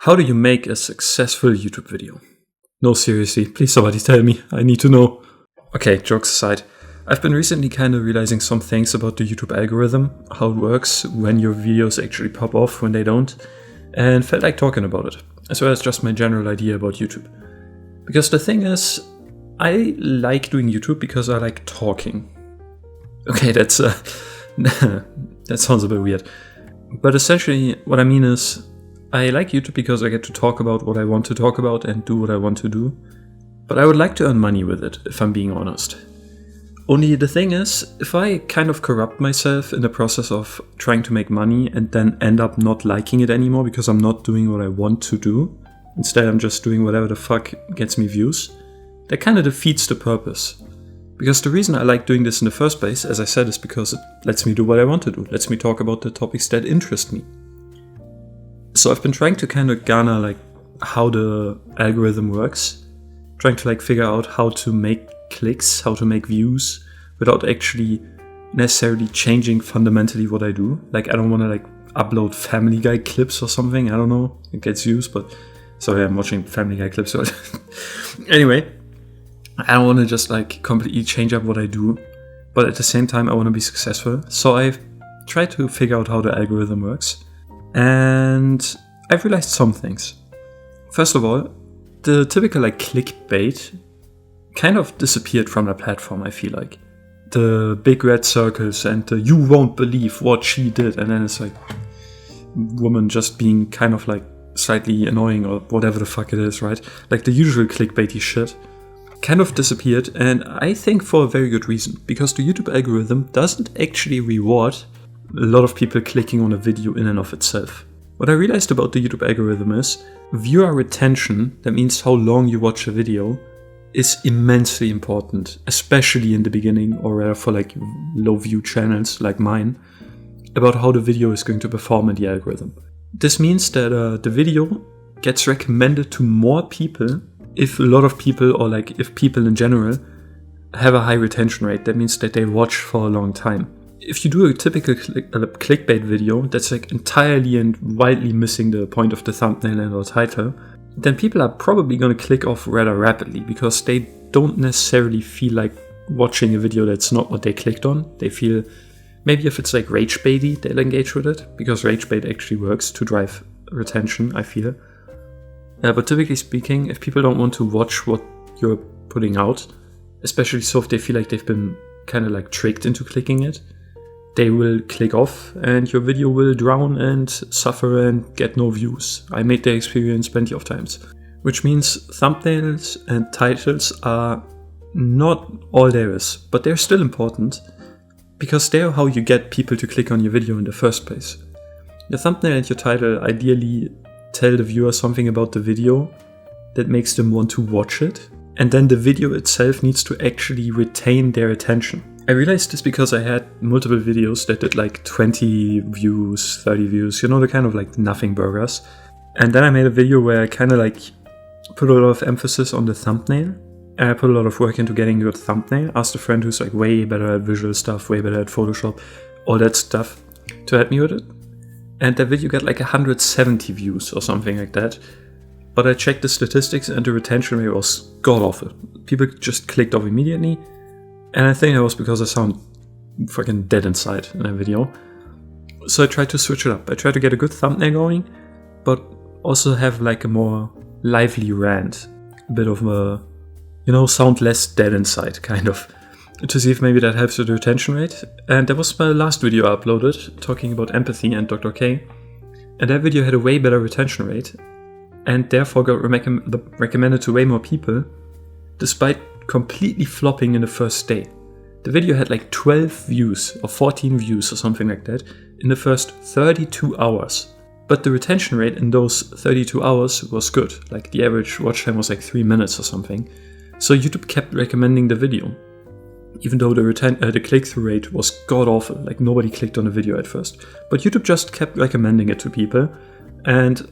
How do you make a successful YouTube video? No, seriously, please somebody tell me. I need to know. Okay, jokes aside. I've been recently kind of realizing some things about the YouTube algorithm, how it works, when your videos actually pop off, when they don't, and felt like talking about it, as well as just my general idea about YouTube. Because the thing is, I like doing YouTube because I like talking. Okay, that sounds a bit weird. But essentially, what I mean is, I like YouTube because I get to talk about what I want to talk about and do what I want to do. But I would like to earn money with it, if I'm being honest. Only the thing is, if I kind of corrupt myself in the process of trying to make money and then end up not liking it anymore because I'm not doing what I want to do, instead I'm just doing whatever the fuck gets me views, that kind of defeats the purpose. Because the reason I like doing this in the first place, as I said, is because it lets me do what I want to do, lets me talk about the topics that interest me. So I've been trying to kind of garner how the algorithm works, trying to figure out how to make clicks, how to make views, without actually necessarily changing fundamentally what I do. I don't want to upload Family Guy clips or something. I don't know, it gets views, but sorry, I'm watching Family Guy clips. Anyway, I don't want to just completely change up what I do, but at the same time I want to be successful. So I've tried to figure out how the algorithm works. And I've realized some things. First of all, the typical clickbait kind of disappeared from the platform, I feel like. The big red circles and the "you won't believe what she did," and then it's woman just being kind of slightly annoying or whatever the fuck it is, right? The usual clickbaity shit kind of disappeared, and I think for a very good reason, because the YouTube algorithm doesn't actually reward a lot of people clicking on a video in and of itself. What I realized about the YouTube algorithm is viewer retention, that means how long you watch a video, is immensely important, especially in the beginning, or rather for low view channels like mine, about how the video is going to perform in the algorithm. This means that the video gets recommended to more people if a lot of people, or if people in general, have a high retention rate. That means that they watch for a long time. If you do a typical clickbait video that's entirely and widely missing the point of the thumbnail and or title, then people are probably going to click off rather rapidly because they don't necessarily feel like watching a video that's not what they clicked on. They feel, maybe if it's rage baity, they'll engage with it, because rage bait actually works to drive retention, I feel. But typically speaking, if people don't want to watch what you're putting out, especially so if they feel like they've been kind of tricked into clicking it, they will click off and your video will drown and suffer and get no views. I made the experience plenty of times. Which means thumbnails and titles are not all there is, but they're still important because they're how you get people to click on your video in the first place. Your thumbnail and your title ideally tell the viewer something about the video that makes them want to watch it, and then the video itself needs to actually retain their attention. I realized this because I had multiple videos that did 20 views, 30 views, the kind of nothing burgers. And then I made a video where I kind of put a lot of emphasis on the thumbnail. And I put a lot of work into getting a good thumbnail. Asked a friend who's way better at visual stuff, way better at Photoshop, all that stuff, to help me with it. And that video got 170 views or something like that. But I checked the statistics and the retention rate was god awful. People just clicked off immediately. And I think that was because I sound fucking dead inside in that video. So I tried to switch it up. I tried to get a good thumbnail going, but also have a more lively rant. A bit of a, sound less dead inside, kind of. To see if maybe that helps with the retention rate. And that was my last video I uploaded, talking about empathy and Dr. K. And that video had a way better retention rate, and therefore got recommended to way more people, despite completely flopping in the first day. The video had 12 views or 14 views or something like that in the first 32 hours. But the retention rate in those 32 hours was good. The average watch time was 3 minutes or something. So YouTube kept recommending the video, even though the click-through rate was god awful. Nobody clicked on the video at first. But YouTube just kept recommending it to people, and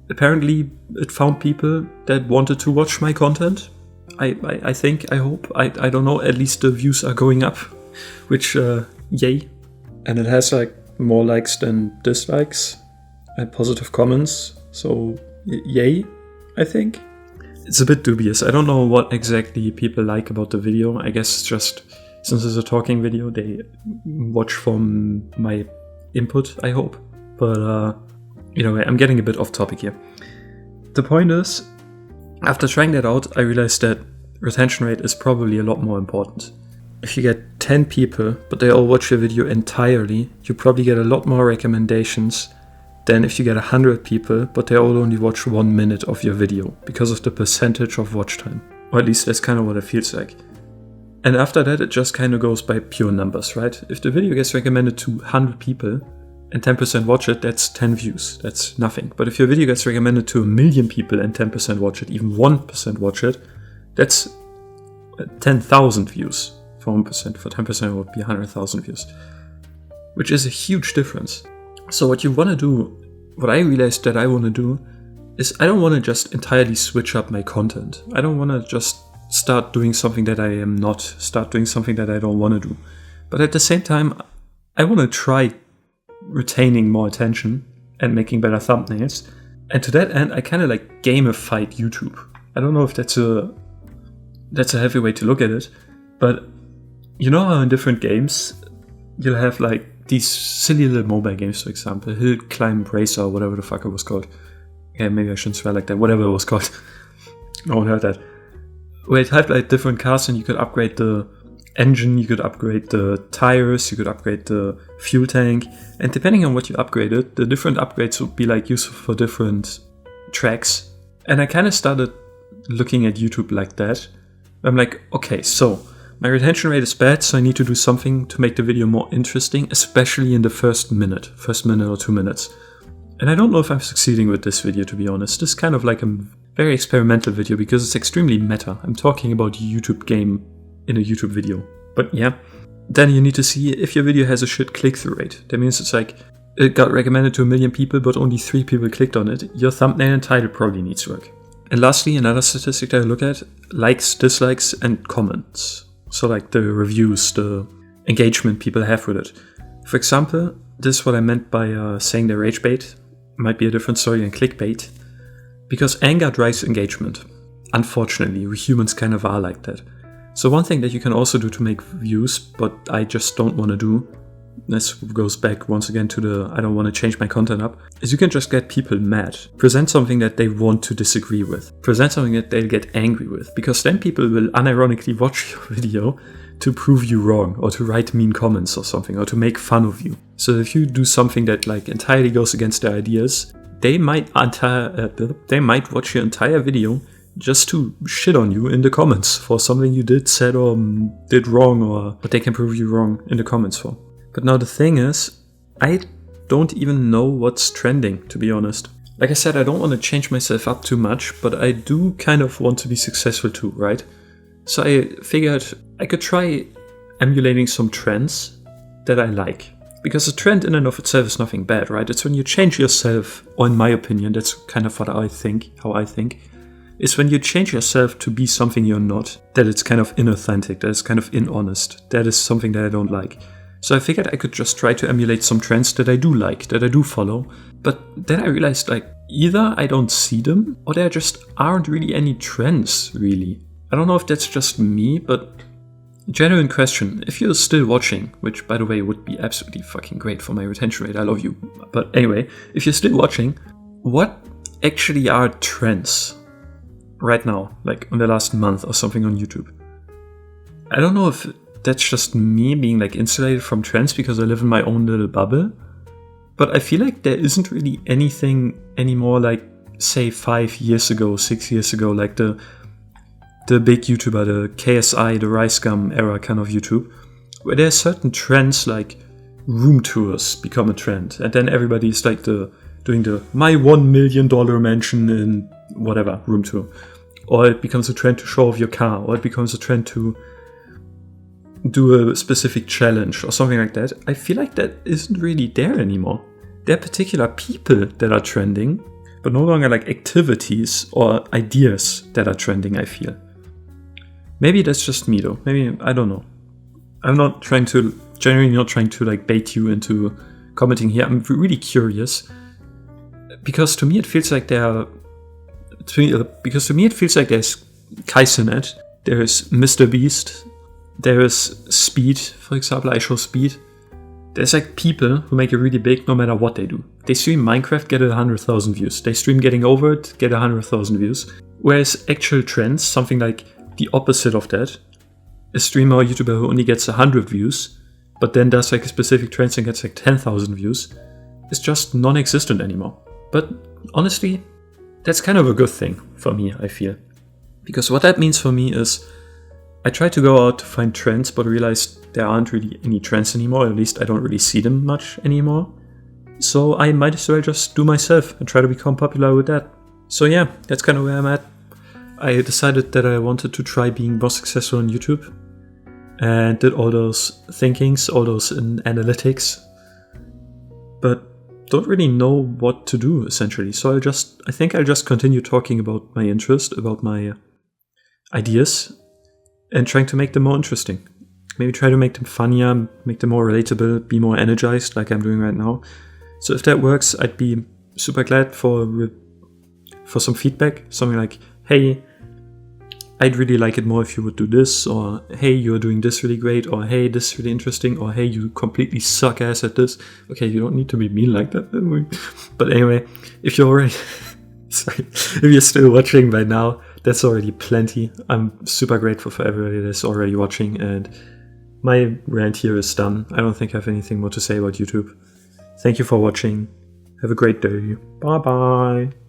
apparently it found people that wanted to watch my content. I think, I hope, I don't know, at least the views are going up, which, yay. And it has more likes than dislikes and positive comments, so yay, I think. It's a bit dubious. I don't know what exactly people like about the video. I guess it's just, since it's a talking video, they watch from my input, I hope. But either way, I'm getting a bit off topic here. The point is, after trying that out, I realized that retention rate is probably a lot more important. If you get 10 people, but they all watch your video entirely, you probably get a lot more recommendations than if you get 100 people, but they all only watch 1 minute of your video, because of the percentage of watch time. Or at least that's kind of what it feels like. And after that, it just kind of goes by pure numbers, right? If the video gets recommended to 100 people, and 10% watch it, that's 10 views. That's nothing. But if your video gets recommended to 1 million people and 10% watch it, even 1% watch it, that's 10,000 views. For 1%, for 10% it would be 100,000 views. Which is a huge difference. So what you want to do, what I realized that I want to do, is I don't want to just entirely switch up my content. I don't want to just start doing something that I am not, start doing something that I don't want to do. But at the same time, I want to try retaining more attention and making better thumbnails. And to that end, I kind of like gamified YouTube. I don't know if that's a heavy way to look at it, but you know how in different games you'll have like these silly little mobile games, for example, Hill Climb Racer or whatever the fuck it was called. Okay, maybe I shouldn't swear like that, whatever it was called. No one heard that. Where it had like different cars and you could upgrade the engine, you could upgrade the tires, you could upgrade the fuel tank, and depending on what you upgraded, the different upgrades would be like useful for different tracks. And I kind of started looking at YouTube like that. I'm like, okay, so my retention rate is bad, so I need to do something to make the video more interesting, especially in the first minute or 2 minutes. And I don't know if I'm succeeding with this video, to be honest. This is kind of like a very experimental video because it's extremely meta. I'm talking about YouTube game in a YouTube video. But yeah, then you need to see if your video has a shit click-through rate. That means it's like, it got recommended to 1 million people, but only 3 people clicked on it. Your thumbnail and title probably needs work. And lastly, another statistic that I look at, likes, dislikes, and comments. So like the reviews, the engagement people have with it. For example, this is what I meant by saying the rage bait. Might be a different story than clickbait. Because anger drives engagement. Unfortunately, we humans kind of are like that. So one thing that you can also do to make views, but I just don't want to do, this goes back once again to the I don't want to change my content up, is you can just get people mad. Present something that they want to disagree with. Present something that they'll get angry with. Because then people will unironically watch your video to prove you wrong, or to write mean comments or something, or to make fun of you. So if you do something that like entirely goes against their ideas, they might watch your entire video just to shit on you in the comments for something you did, said, or did wrong, or what they can prove you wrong in the comments for. But now the thing is, I don't even know what's trending, to be honest. Like I said, I don't want to change myself up too much, but I do kind of want to be successful too, right? So I figured I could try emulating some trends that I like. Because a trend in and of itself is nothing bad, right? It's when you change yourself, or in my opinion, that's kind of what I think, how I think, is when you change yourself to be something you're not, that it's kind of inauthentic, that it's kind of inhonest. That is something that I don't like. So I figured I could just try to emulate some trends that I do like, that I do follow. But then I realized like, either I don't see them, or there just aren't really any trends, really. I don't know if that's just me, but genuine question, if you're still watching, which by the way would be absolutely fucking great for my retention rate, I love you. But anyway, if you're still watching, what actually are trends right now, like in the last month or something on YouTube? I don't know if that's just me being like insulated from trends because I live in my own little bubble, but I feel like there isn't really anything anymore like, say, 5 years ago, 6 years ago, like the big YouTuber, the KSI, the Rice Gum era kind of YouTube, where there are certain trends like room tours become a trend, and then everybody's like doing the my $1 million mansion in whatever room tour, or it becomes a trend to show off your car, or it becomes a trend to do a specific challenge or something like that. I feel like that isn't really there anymore. There are particular people that are trending, but no longer like activities or ideas that are trending, I feel. Maybe that's just me though. Maybe, I don't know. I'm not trying to, genuinely not trying to like bait you into commenting here. I'm really curious, because to me it feels like there are because to me it feels like there's Kaisenet, there's Mr. Beast, there's Speed, for example. I show Speed. There's like people who make it really big no matter what they do. They stream Minecraft, get 100,000 views. They stream getting over it, get 100,000 views. Whereas actual trends, something like the opposite of that, a streamer or YouTuber who only gets 100 views, but then does like a specific trend and gets like 10,000 views, is just non-existent anymore. But honestly, that's kind of a good thing for me, I feel. Because what that means for me is I try to go out to find trends, but realize there aren't really any trends anymore. At least I don't really see them much anymore. So I might as well just do myself and try to become popular with that. So yeah, that's kind of where I'm at. I decided that I wanted to try being more successful on YouTube and did all those thinkings, all those analytics, but don't really know what to do essentially. So I think I'll just continue talking about my interest, about my ideas, and trying to make them more interesting. Maybe try to make them funnier, make them more relatable, be more energized like I'm doing right now. So if that works, I'd be super glad for some feedback. Something like, hey, I'd really like it more if you would do this, or hey, you're doing this really great, or hey, this is really interesting, or hey, you completely suck ass at this. Okay, you don't need to be mean like that. But anyway, if you're already sorry, if you're still watching by now, that's already plenty. I'm super grateful for everybody that's already watching, and my rant here is done. I don't think I have anything more to say about YouTube. Thank you for watching. Have a great day. Bye bye.